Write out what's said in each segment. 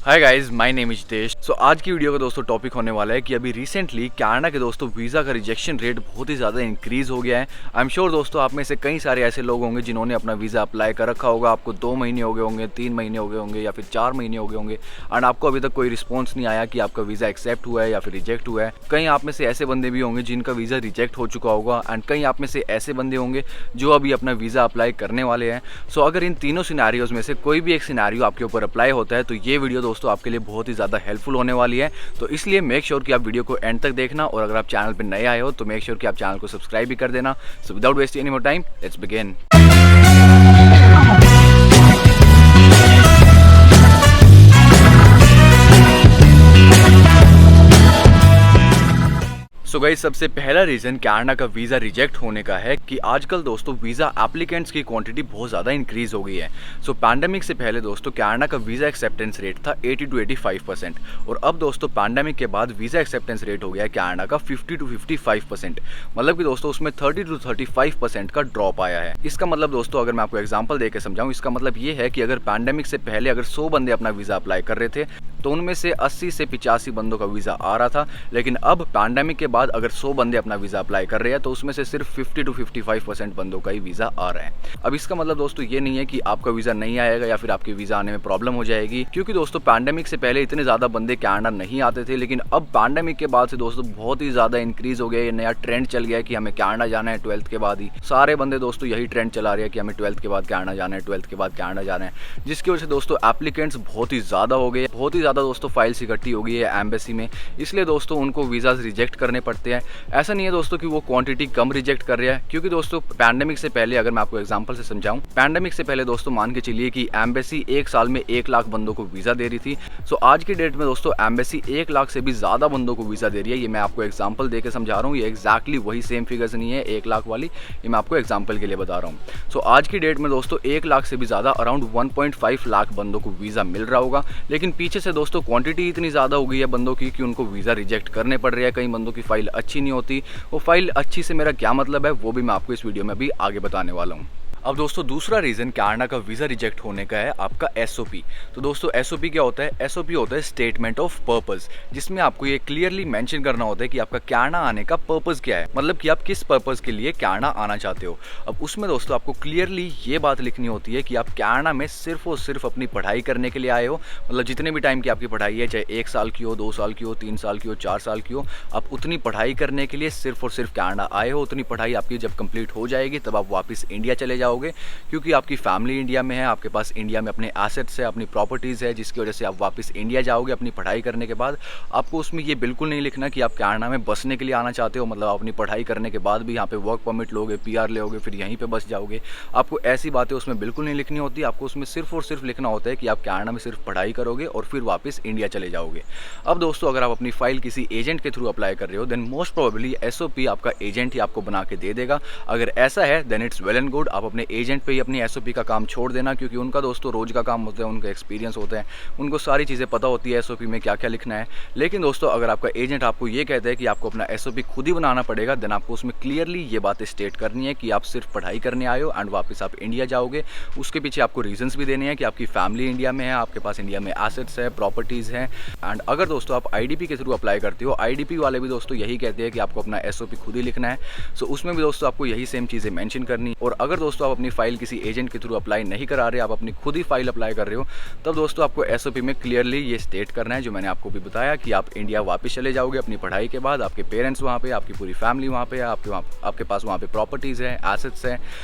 Hi guys, my name is देश। सो आज की वीडियो का दोस्तों टॉपिक होने वाला है कि अभी रिसेंटली कनाडा के दोस्तों वीज़ा का रिजेक्शन रेट बहुत ही ज़्यादा इंक्रीज़ हो गया है। आई एम श्योर दोस्तों आप में से कई सारे ऐसे लोग होंगे जिन्होंने अपना वीज़ा अप्लाई कर रखा होगा। आपको 2 महीने हो गए होंगे, 3 महीने हो गए होंगे या फिर 4 महीने हो गए होंगे एंड आपको अभी तक कोई रिस्पॉन्स नहीं आया कि आपका वीज़ा एक्सेप्ट हुआ है या फिर रिजेक्ट हुआ है। कई आप में से ऐसे बंदे भी होंगे जिनका वीज़ा रिजेक्ट हो चुका होगा एंड कई आप में से ऐसे बंदे होंगे जो अभी अपना वीज़ा अप्लाई करने वाले हैं। सो अगर इन तीनों सिनेरियोज में से कोई भी एक सिनेरियो आपके ऊपर अप्लाई होता है तो ये वीडियो दोस्तों आपके लिए बहुत ही ज़्यादा हेल्पफुल होने वाली है। तो इसलिए मेक श्योर कि आप वीडियो को एंड तक देखना और अगर आप चैनल पर नए आए हो तो मेक श्योर कि आप चैनल को सब्सक्राइब भी कर देना। So without wasting any more time, let's begin. So guys, सबसे पहला रीज़न कनाडा का वीज़ा रिजेक्ट होने का है कि आजकल दोस्तों वीज़ा एप्लीकेंट्स की क्वांटिटी बहुत ज़्यादा इंक्रीज़ हो गई है। सो पैंडेमिक से पहले दोस्तों कनाडा का वीज़ा एक्सेप्टेंस रेट था 80 to 85% और अब दोस्तों पैंडेमिक के बाद वीज़ा एक्सेप्टेंस रेट हो गया है कनाडा का 50 to 55%। मतलब कि दोस्तों उसमें 30 to 35% का ड्रॉप आया है। इसका मतलब दोस्तों अगर मैं आपको एग्जाम्पल देकर समझाऊँ, इसका मतलब ये है कि अगर पैंडेमिक से पहले अगर 100 बंदे अपना वीज़ा अप्लाई कर रहे थे तो उनमें से 80 से 85 बंदों का वीज़ा आ रहा था। लेकिन अब पैंडेमिक के बाद अगर 100 बंदे अपना वीज़ा अप्लाई कर रहे हैं तो उसमें से सिर्फ 50 to 55% बंदों का ही वीज़ा आ रहा है। अब इसका मतलब दोस्तों ये नहीं है कि आपका वीज़ा नहीं आएगा या फिर आपके वीज़ा आने में प्रॉब्लम हो जाएगी, क्योंकि दोस्तों पैंडेमिक से पहले इतने ज़्यादा बंदे कनाडा नहीं आते थे। लेकिन अब पैंडेमिक के बाद से दोस्तों बहुत ही ज़्यादा इंक्रीज़ हो गया। ये नया ट्रेंड चल गया है कि हमें कनाडा जाना है 12th के बाद ही। सारे बंदे दोस्तों यही ट्रेंड चला रहे हैं कि हमें 12th के बाद कनाडा जाना है, 12th के बाद कनाडा जाना है, जिसकी वजह से दोस्तों एप्लीकेंट्स बहुत ही ज़्यादा हो गए, बहुत ही ज़्यादा दोस्तों फाइल्स इकट्ठी हो गई है एम्बेसी में। इसलिए दोस्तों उनको वीज़ाज रिजेक्ट करने पड़ते हैं। ऐसा नहीं है दोस्तों कि वो क्वांटिटी कम रिजेक्ट कर रहा है, क्योंकि दोस्तों पैंडेमिक से पहले अगर मैं आपको एग्जांपल से समझाऊं, पैंडेमिक से पहले दोस्तों मान के चलिए कि एम्बेसी एक साल में 1 लाख बंदों को वीज़ा दे रही थी। सो आज की डेट में दोस्तों एम्बेसी 1 लाख से भी ज़्यादा बंदों को वीज़ा दे रही है। ये मैं आपको एग्जाम्पल दे के समझा रहा हूँ, ये एक्जैक्टली वही सेम फिगर्स नहीं है 1 लाख वाली, ये मैं आपको एग्जाम्पल के लिए बता रहा हूँ। सो आज की डेट में दोस्तों 1 लाख से भी ज़्यादा अराउंड 1.5 लाख बंदों को वीज़ा मिल रहा होगा। लेकिन पीछे से दोस्तों क्वांटिटी इतनी ज़्यादा हो गई है बंदों की कि उनको वीज़ा रिजेक्ट करने पड़ रहे हैं। कई बंदों की फाइल अच्छी नहीं होती। वो फाइल अच्छी से मेरा क्या मतलब है वो भी मैं आपको इस वीडियो में भी आगे बताने वाला हूँ। अब दोस्तों दूसरा रीज़न कनाडा का वीज़ा रिजेक्ट होने का है आपका एसओपी। तो दोस्तों एसओपी क्या होता है? एसओपी होता है स्टेटमेंट ऑफ पर्पस, जिसमें आपको ये क्लियरली मेंशन करना होता है कि आपका कनाडा आने का पर्पस क्या है, मतलब कि आप किस पर्पस के लिए कनाडा आना चाहते हो। अब उसमें दोस्तों आपको क्लियरली ये बात लिखनी होती है कि आप कनाडा में सिर्फ और सिर्फ अपनी पढ़ाई करने के लिए आए हो। मतलब जितने भी टाइम की आपकी पढ़ाई है, चाहे 1 साल की हो, 2 साल की हो, 3 साल की हो, 4 साल की हो, आप उतनी पढ़ाई करने के लिए सिर्फ और सिर्फ कनाडा आए हो। उतनी पढ़ाई आपकी जब कंप्लीट हो जाएगी तब आप वापस इंडिया चले जाओगे, क्योंकि आपकी फैमिली इंडिया में है, आपके पास इंडिया में अपने एसेट्स है, अपनी प्रॉपर्टीज़ है, जिसकी वजह से आप वापस इंडिया जाओगे अपनी पढ़ाई करने के बाद। आपको उसमें ये बिल्कुल नहीं लिखना कि आप कनाडा में बसने के लिए आना चाहते हो, मतलब अपनी पढ़ाई करने के बाद भी यहाँ पे वर्क परमिट लोगे, पीआर लोगे, फिर यहीं पे बस जाओगे। आपको ऐसी बातें उसमें बिल्कुल नहीं लिखनी होती। आपको उसमें सिर्फ और सिर्फ लिखना होता है कि आप कनाडा में सिर्फ पढ़ाई करोगे और फिर वापस इंडिया चले जाओगे। अब दोस्तों अगर आप अपनी फाइल किसी एजेंट के थ्रू अप्लाई कर रहे हो देन मोस्ट प्रोबेबली एसओपी आपका एजेंट ही आपको बना के दे देगा। अगर ऐसा है then it's well and good. आप अपने एजेंट पे ही अपनी एसओपी का काम छोड़ देना, क्योंकि उनका दोस्तों रोज का काम होता है, उनका एक्सपीरियंस होता है, उनको सारी चीज़ें पता होती है एसओपी में क्या क्या लिखना है। लेकिन दोस्तों अगर आपका एजेंट आपको ये कहता है कि आपको अपना एसओपी खुद ही बनाना पड़ेगा देन आपको उसमें क्लियरली ये बातें स्टेट करनी है कि आप सिर्फ पढ़ाई करने आए हो एंड वापस आप इंडिया जाओगे। उसके पीछे आपको रीजंस भी देने हैं कि आपकी फैमिली इंडिया में है, आपके पास इंडिया में एसेट्स है, प्रॉपर्टीज़ हैं। एंड अगर दोस्तों आप आईडीपी के थ्रू अप्लाई करते हो, आईडीपी वाले भी दोस्तों यही कहते हैं कि आपको अपना एसओपी खुद ही लिखना है। सो उसमें भी दोस्तों आपको यही सेम चीज़ें मेंशन करनी। और अगर दोस्तों आप अपनी फाइल किसी एजेंट के थ्रू अप्लाई नहीं करा रहे, आप अपनी खुद ही फाइल अप्लाई कर रहे हो, तब दोस्तों आपको एसओपी में क्लियरली ये स्टेट करना है जो मैंने आपको भी बताया कि आप इंडिया वापस चले जाओगे अपनी पढ़ाई के बाद। आपके पेरेंट्स वहाँ पे, आपकी पूरी फैमिली वहाँ पे है, आपके पास वहाँ पे प्रॉपर्टीज़ है, एसेट्स है।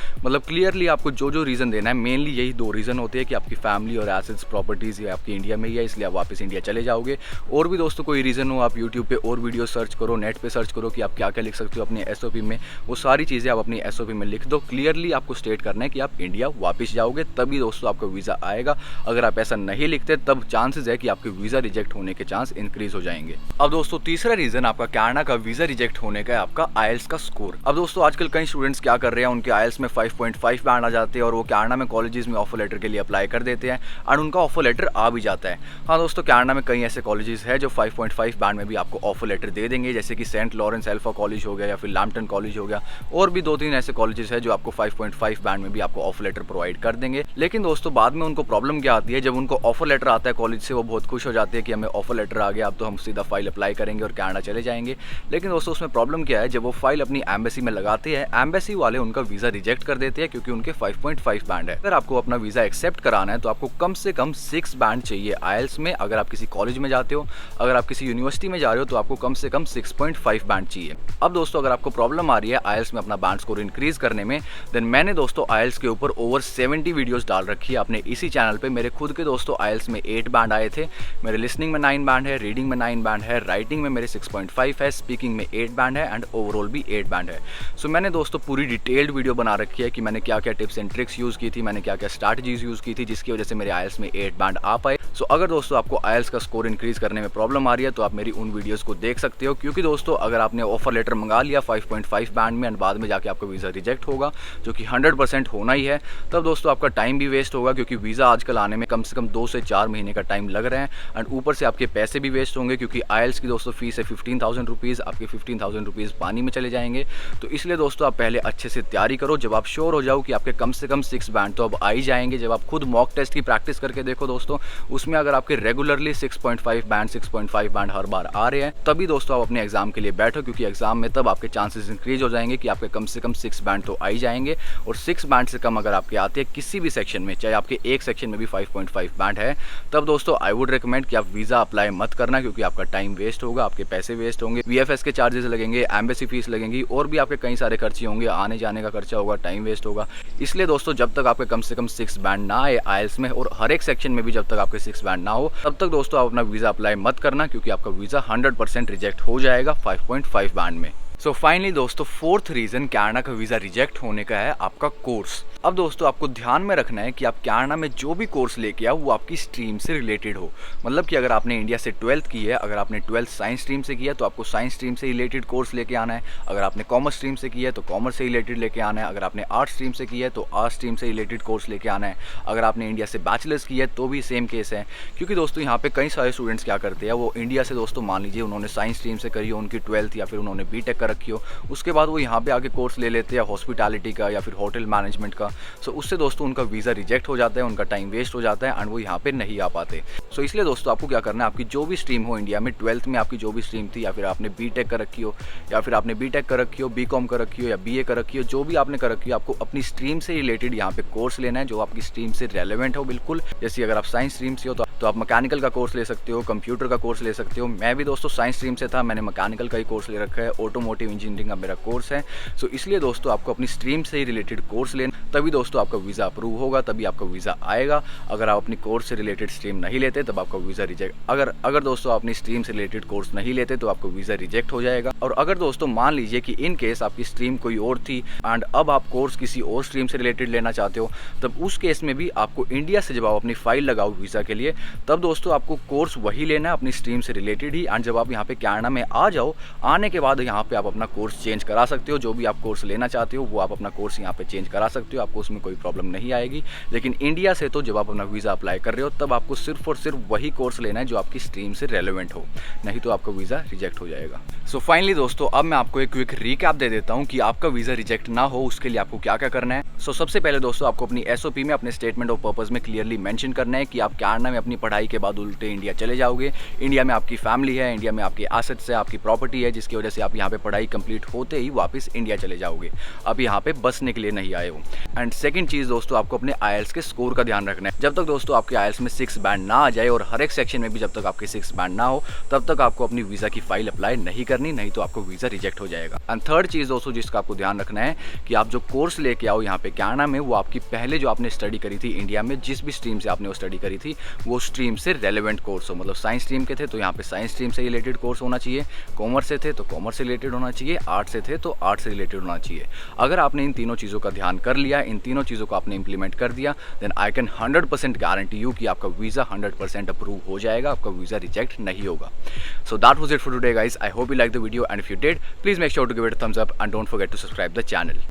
मतलब क्लियरली आपको जो जो रीज़न देना है, मेनली यही 2 रीज़न होते हैं कि आपकी फैमिली और एसेट्स प्रॉपर्टीज़ ये आपकी इंडिया में ही है, इसलिए आप वापस इंडिया चले जाओगे। और भी दोस्तों कोई रीज़न हो, आप यूट्यूब पे और वीडियो सर्च करो, नेट पे सर्च करो कि आप क्या क्या लिख सकते हो अपने एसओपी में, वो सारी चीज़ें आप अपनी एसओपी में लिख दो। क्लियरली आपको स्टेट करना है कि आप इंडिया वापस जाओगे, तभी दोस्तों आपका वीज़ा आएगा। अगर आप ऐसा नहीं लिखते तब चांसेस है कि आपके वीज़ा रिजेक्ट होने के चांस इंक्रीज हो जाएंगे। अब दोस्तों तीसरा रीज़न आपका कनाडा का वीज़ा रिजेक्ट होने का है आपका आईएलटीएस का स्कोर। अब दोस्तों आजकल कई स्टूडेंट्स क्या कर रहे हैं, उनके आईएलटीएस में 5.5 बैंड आ जाते हैं और वो कनाडा में कॉलेजेस में ऑफर लेटर के लिए अप्लाई कर देते हैं और उनका ऑफर लेटर आ भी जाता है। हाँ दोस्तों, कनाडा में कई ऐसे कॉलेजेस हैं जो 5.5 बैंड में भी आपको ऑफर लेटर दे देंगे, जैसे कि सेंट लॉरेंस अल्फा कॉलेज हो गया या फिर लैम्पटन कॉलेज हो गया, और भी 2-3 ऐसे कॉलेजेस हैं जो आपको 5.5 बैंड में भी आपको ऑफर लेटर प्रोवाइड कर देंगे। लेकिन दोस्तों बाद में उनको प्रॉब्लम क्या आती है, जब उनको ऑफर लेटर आता है कॉलेज से वो बहुत खुश हो जाते हैं कि हमें ऑफर लेटर आ गया, अब तो हम सीधा फाइल अप्लाई करेंगे और कनाडा चले जाएंगे। लेकिन दोस्तों उसमें प्रॉब्लम क्या है, जब वो फाइल अपनी एम्बेसी में लगाते हैं, एम्बेसी वाले उनका वीज़ा रिजेक्ट कर देते हैं क्योंकि उनके 5.5 बैंड है। अगर आपको अपना वीज़ा एक्सेप्ट कराना है तो आपको कम से कम 6 बैंड चाहिए आईएलटीएस में। अगर आप किसी कॉलेज में जाते हो, अगर आप किसी यूनिवर्सिटी में जा रहे हो तो आपको कम से कम 6.5 बैंड चाहिए। अब दोस्तों अगर आपको प्रॉब्लम आ रही है आईएलटीएस में अपना बैंड स्कोर इंक्रीज करने में, देन मैंने दोस्तों आईएलटीएस के ऊपर ओवर 70 वीडियोस डाल रखी है अपने इसी चैनल पे। मेरे खुद के दोस्तों आईएलटीएस में 8 बैंड आए थे, मेरे लिसनिंग में 9 बैंड है, रीडिंग में 9 बैंड है, राइटिंग में मेरे 6.5 है, स्पीकिंग में 8 बैंड है एंड ओवरऑल भी 8 बैंड है। सो मैंने दोस्तों पूरी डिटेल्ड वीडियो बना रखी है कि मैंने क्या क्या टिप्स एंड ट्रिक्स यूज़ की थी, मैंने क्या क्या स्ट्रैटेजीज यूज़ की थी जिसकी वजह से मेरे आईएलटीएस में 8 बैंड आ पाए। सो अगर दोस्तों आपको आईएलटीएस का स्कोर इंक्रीज करने में प्रॉब्लम आ रही है तो आप मेरी उन वीडियोस को देख सकते हो, क्योंकि दोस्तों अगर आपने ऑफर लेटर मंगा लिया 5.5 बैंड में एंड बाद में जाके आपका वीज़ा रिजेक्ट होगा, जो कि 100% होना ही है, तब दोस्तों आपका टाइम भी वेस्ट होगा, क्योंकि वीज़ा आजकल आने में कम से कम 2 से 4 महीने का टाइम लग रहा है एंड ऊपर से आपके पैसे भी वेस्ट होंगे, क्योंकि आईएलटीएस की दोस्तों फीस है 15,000 रुपीज़, आपके 15,000 रुपीज़ पानी में चले जाएंगे। तो इसलिए दोस्तों आप पहले अच्छे से तैयारी करो। जब आप श्योर हो जाओ कि आपके कम से कम 6 बैंड तो अब आ ही जाएंगे, जब आप खुद मॉक टेस्ट की प्रैक्टिस करके देखो दोस्तों, उसमें अगर आपके रेगुलरली 6.5 बैंड हर बार आ रहे हैं, तभी दोस्तों आप अपने एग्जाम के लिए बैठो, क्योंकि एग्जाम में तब आपके चांसेस इंक्रीज हो जाएंगे कि आपके कम से कम 6 बैंड तो आ ही जाएंगे। और 6 बैंड से कम अगर आपके आते हैं किसी भी सेक्शन में, चाहे आपके एक सेक्शन में भी 5.5 बैंड है, तब दोस्तों आई वुड रिकमेंड कि आप वीज़ा अप्लाई मत करना, क्योंकि आपका टाइम वेस्ट होगा, आपके पैसे वेस्ट होंगे, वीएफएस के चार्जेस लगेंगे, एम्बेसी फीस लगेंगी और भी आपके कई सारे खर्चे होंगे, आने जाने का खर्चा होगा, टाइम वेस्ट होगा। इसलिए दोस्तों जब तक आपके कम से कम 6 बैंड ना आए आईएलटीएस में, और हर एक सेक्शन में भी जब तक आपके 6 बैंड ना हो, तब तक दोस्तों आप अपना वीज़ा अप्लाई मत करना, क्योंकि आपका वीज़ा 100% रिजेक्ट हो जाएगा 5.5 बैंड में। सो फाइनली दोस्तों फोर्थ रीज़न कनाडा का वीज़ा रिजेक्ट होने का है आपका कोर्स। अब दोस्तों आपको ध्यान में रखना है कि आप कनाडा में जो भी कोर्स लेके आओ वो आपकी स्ट्रीम से रिलेटेड हो। मतलब कि अगर आपने इंडिया से 12th की है, अगर आपने 12th साइंस स्ट्रीम से किया तो आपको साइंस स्ट्रीम से रिलेटेड कोर्स लेके आना है, अगर आपने कॉमर्स स्ट्रीम से किया है तो कॉमर्स से रिलेटेड लेके आना है, अगर आपने आर्ट्स स्ट्रीम से किया है तो आर्ट्स स्ट्रीम से रिलेटेड कोर्स लेके आना है, अगर आपने इंडिया से बैचलर्स किया है तो भी सेम केस है। क्योंकि दोस्तों यहाँ पे कई सारे स्टूडेंट्स क्या करते हैं, वो इंडिया से दोस्तों मान लीजिए उन्होंने साइंस स्ट्रीम से करी हो उनकी 12th, या फिर उन्होंने बीटेक कर रखी हो, उसके बाद वो यहाँ पे आके कोर्स ले लेते हैं हॉस्पिटैलिटी का या फिर होटल मैनेजमेंट का। सो उससे दोस्तों उनका वीज़ा रिजेक्ट हो जाता है, उनका टाइम वेस्ट हो जाता है एंड वो यहाँ पे नहीं आ पाते। सो इसलिए दोस्तों आपको क्या करना है, आपकी जो भी स्ट्रीम हो इंडिया में 12th में आपकी जो भी स्ट्रीम थी, या फिर आपने बीटेक कर रखी हो, या फिर आपने बीटेक कर रखी हो, बीकॉम कर रखी हो या बीए कर रखी हो, जो भी आपने कर रखी हो, आपको अपनी स्ट्रीम से रिलेटेड यहाँ पे कोर्स लेना है जो आपकी स्ट्रीम से रेलेवेंट हो बिल्कुल। जैसे अगर आप साइंस स्ट्रीम से हो तो आप मैकेनिकल का कोर्स ले सकते हो, कंप्यूटर का कोर्स ले सकते हो। मैं भी दोस्तों साइंस स्ट्रीम से था, मैंने मैकेनिकल का ही कोर्स ले रखा है, ऑटोमोटिव इंजीनियरिंग का मेरा कोर्स है। सो इसलिए दोस्तों आपको अपनी स्ट्रीम से ही रिलेटेड कोर्स लेना, तभी दोस्तों आपका वीज़ा अप्रूव होगा, तभी आपका वीज़ा आएगा। अगर आप अपनी कोर्स से रिलेटेड स्ट्रीम नहीं लेते तब आपका वीज़ा रिजेक्ट, अगर दोस्तों आप अपनी स्ट्रीम से रिलेटेड कोर्स नहीं लेते तो आपको वीज़ा रिजेक्ट हो जाएगा। और अगर दोस्तों मान लीजिए कि इन केस आपकी स्ट्रीम कोई और थी एंड अब आप कोर्स किसी और स्ट्रीम से रिलेटेड लेना चाहते हो, तब उस केस में भी आपको इंडिया से जब आप अपनी फाइल लगाओ वीज़ा के लिए, तब दोस्तों आपको कोर्स वही लेना है अपनी स्ट्रीम से रिलेटेड ही। एंड जब आप यहाँ पे कनाडा में आ जाओ, आने के बाद यहाँ पे आप अपना कोर्स चेंज करा सकते हो, जो भी आप कोर्स लेना चाहते हो वो आप अपना कोर्स यहाँ पे चेंज करा सकते हो, आपको उसमें कोई प्रॉब्लम नहीं आएगी। लेकिन इंडिया से तो जब आप अपना वीज़ा अप्लाई कर रहे हो तब आपको सिर्फ और सिर्फ वही कोर्स लेना है जो आपकी स्ट्रीम से रेलेवेंट हो, नहीं तो आपका वीज़ा रिजेक्ट हो जाएगा। सो फाइनली दोस्तों अब मैं आपको एक क्विक रीकैप दे देता हूँ कि आपका वीज़ा रिजेक्ट ना हो उसके लिए आपको क्या क्या करना है। सो सबसे पहले दोस्तों आपको अपनी एसओपी में अपने स्टेटमेंट ऑफ पर्पस में क्लियरली मेंशन करना है कि आप कनाडा में अपनी पढ़ाई के बाद उल्टे इंडिया चले जाओगे। इंडिया में आपकी फैमिली है, इंडिया में आपके एसेट्स है, आपकी प्रॉपर्टी है, जिसकी वजह से आप यहाँ पे पढ़ाई कंप्लीट होते ही वापस इंडिया चले जाओगे, आप यहाँ पे बसने के लिए नहीं आए हो। एंड सेकंड चीज़ दोस्तों आपको अपने आईएलटीएस के स्कोर का ध्यान रखना है। जब तक दोस्तों आपके आईएलटीएस में 6 बैंड ना आ जाए और हर एक सेक्शन में भी जब तक आपके 6 बैंड ना हो, तब तक आपको अपनी वीज़ा की फाइल अप्लाई नहीं करनी, नहीं तो आपको वीज़ा रिजेक्ट हो जाएगा। एंड थर्ड चीज़ दोस्तों जिसका आपको ध्यान रखना है कि आप जो कोर्स लेके आओ यहाँ पे कनाडा में, वो आपकी पहले जो आपने स्टडी करी थी इंडिया में, जिस भी स्ट्रीम से आपने वो स्टडी करी थी, वो स्ट्रीम से रेलेवेंट कोर्स हो। मतलब साइंस स्ट्रीम के थे तो यहाँ पे साइंस स्ट्रीम से रिलेटेड कोर्स होना चाहिए, कॉमर्स से थे तो कॉमर्स से रिलेटेड होना चाहिए, आर्ट्स से थे तो आर्ट्स से रिलेटेड होना चाहिए। अगर आपने इन तीनों चीज़ों का ध्यान कर लिया, इन तीनों चीज़ों को आपने इंप्लीमेंट कर दिया, then I can 100% guarantee you कि आपका वीज़ा 100% अप्रूव हो जाएगा, आपका वीज़ा रिजेक्ट नहीं होगा। So that was it for today guys. I hope you like the video and if you did, please make sure to give it a thumbs up and don't forget to subscribe the channel.